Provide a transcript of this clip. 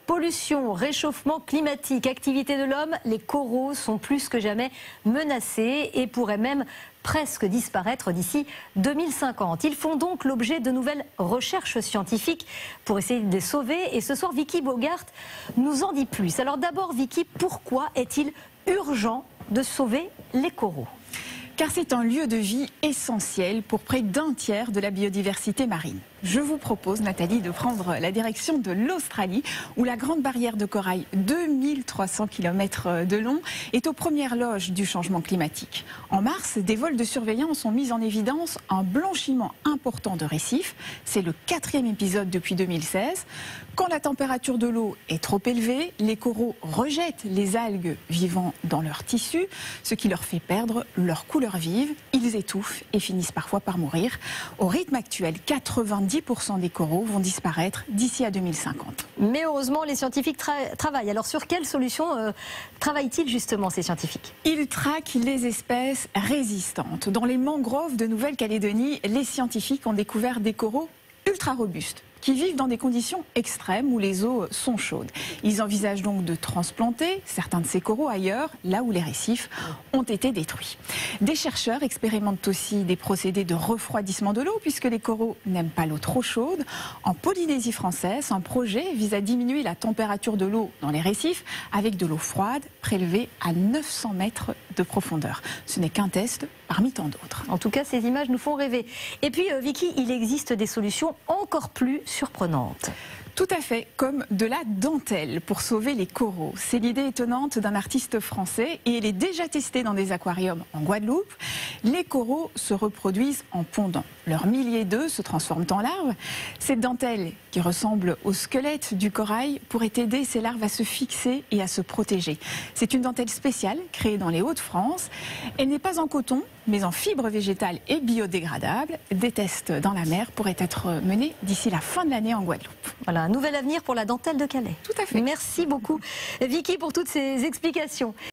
Pollution, réchauffement climatique, activité de l'homme, les coraux sont plus que jamais menacés et pourraient même presque disparaître d'ici 2050. Ils font donc l'objet de nouvelles recherches scientifiques pour essayer de les sauver. Et ce soir, Vicky Bogart nous en dit plus. Alors d'abord, Vicky, pourquoi est-il urgent de sauver les coraux ? Car c'est un lieu de vie essentiel pour près d'un tiers de la biodiversité marine. Je vous propose, Nathalie, de prendre la direction de l'Australie, où la grande barrière de corail, 2300 km de long, est aux premières loges du changement climatique. En mars, des vols de surveillance ont mis en évidence un blanchiment important de récifs. C'est le 4e épisode depuis 2016. Quand la température de l'eau est trop élevée, les coraux rejettent les algues vivant dans leur tissu, ce qui leur fait perdre leur couleur vive. Ils étouffent et finissent parfois par mourir. Au rythme actuel, 90% des coraux vont disparaître d'ici à 2050. Mais heureusement, les scientifiques travaillent. Alors sur quelle solution travaillent-ils justement, ces scientifiques ? Ils traquent les espèces résistantes. Dans les mangroves de Nouvelle-Calédonie, les scientifiques ont découvert des coraux ultra robustes qui vivent dans des conditions extrêmes où les eaux sont chaudes. Ils envisagent donc de transplanter certains de ces coraux ailleurs, là où les récifs ont été détruits. Des chercheurs expérimentent aussi des procédés de refroidissement de l'eau, puisque les coraux n'aiment pas l'eau trop chaude. En Polynésie française, un projet vise à diminuer la température de l'eau dans les récifs avec de l'eau froide prélevée à 900 mètres de profondeur. Ce n'est qu'un test parmi tant d'autres. En tout cas, ces images nous font rêver. Et puis, Vicky, il existe des solutions encore plus surprenantes. Tout à fait, comme de la dentelle pour sauver les coraux. C'est l'idée étonnante d'un artiste français et elle est déjà testée dans des aquariums en Guadeloupe. Les coraux se reproduisent en pondant. Leurs milliers d'œufs se transforment en larves. Cette dentelle, qui ressemble au squelette du corail, pourrait aider ces larves à se fixer et à se protéger. C'est une dentelle spéciale créée dans les Hauts-de-France. Elle n'est pas en coton, mais en fibre végétale et biodégradable. Des tests dans la mer pourraient être menés d'ici la fin de l'année en Guadeloupe. Voilà, un nouvel avenir pour la dentelle de Calais. Tout à fait. Merci beaucoup, Vicky, pour toutes ces explications.